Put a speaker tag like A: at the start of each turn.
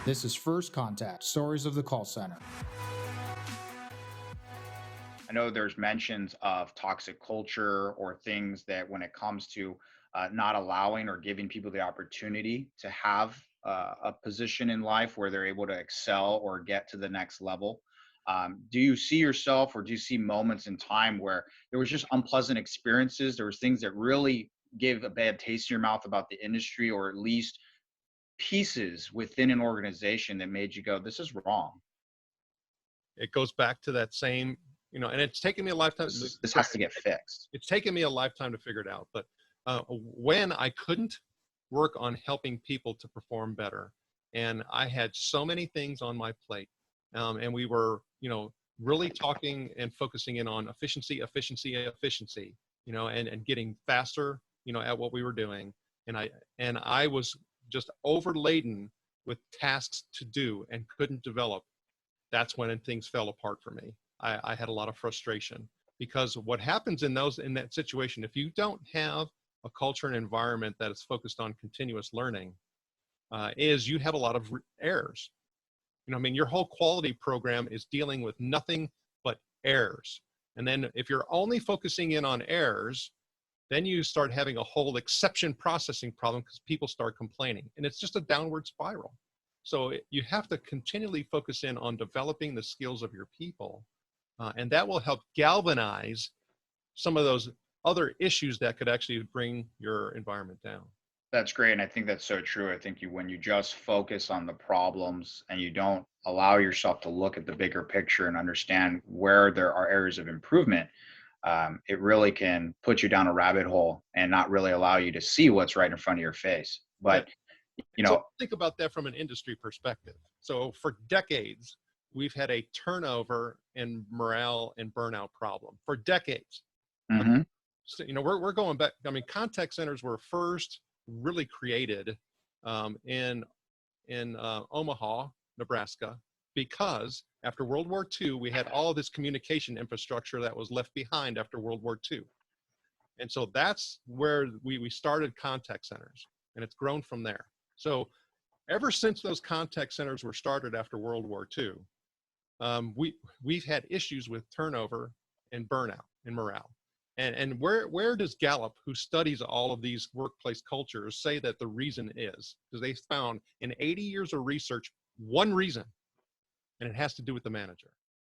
A: This is First Contact, Stories of the Call Center.
B: I know there's mentions of toxic culture or things that when it comes to not allowing or giving people the opportunity to have a position in life where they're able to excel or get to the next level. Do you see yourself or do you see moments in time where there was just unpleasant experiences? There was things that really gave a bad taste in your mouth about the industry, or at least pieces within an organization that made you go, this is wrong.
C: It goes back to that same, and it's taken me a lifetime.
B: This has to get fixed.
C: It's taken me a lifetime to figure it out. But when I couldn't work on helping people to perform better, and I had so many things on my plate, and we were, really talking and focusing in on efficiency, efficiency, efficiency, and getting faster, at what we were doing. And I was just overladen with tasks to do and couldn't develop. That's when things fell apart for me. I had a lot of frustration, because what happens in that situation, if you don't have a culture and environment that is focused on continuous learning, is you have a lot of errors. Your whole quality program is dealing with nothing but errors. And then if you're only focusing in on errors, then you start having a whole exception processing problem because people start complaining, and it's just a downward spiral. So you have to continually focus in on developing the skills of your people, and that will help galvanize some of those other issues that could actually bring your environment down.
B: That's great. And I think that's so true. I think when you just focus on the problems and you don't allow yourself to look at the bigger picture and understand where there are areas of improvement, it really can put you down a rabbit hole and not really allow you to see what's right in front of your face.
C: Yeah.
B: But, you
C: So
B: know,
C: think about that from an industry perspective. So for decades, we've had a turnover and morale and burnout problem for decades.
B: mhm,
C: So, we're going back. Contact centers were first really created in Omaha, Nebraska, because after World War II, we had all of this communication infrastructure that was left behind after World War II. And so that's where we started contact centers, and it's grown from there. So ever since those contact centers were started after World War II, we've had issues with turnover and burnout and morale. And where does Gallup, who studies all of these workplace cultures, say that the reason is? Because they found in 80 years of research, one reason, and it has to do with the manager.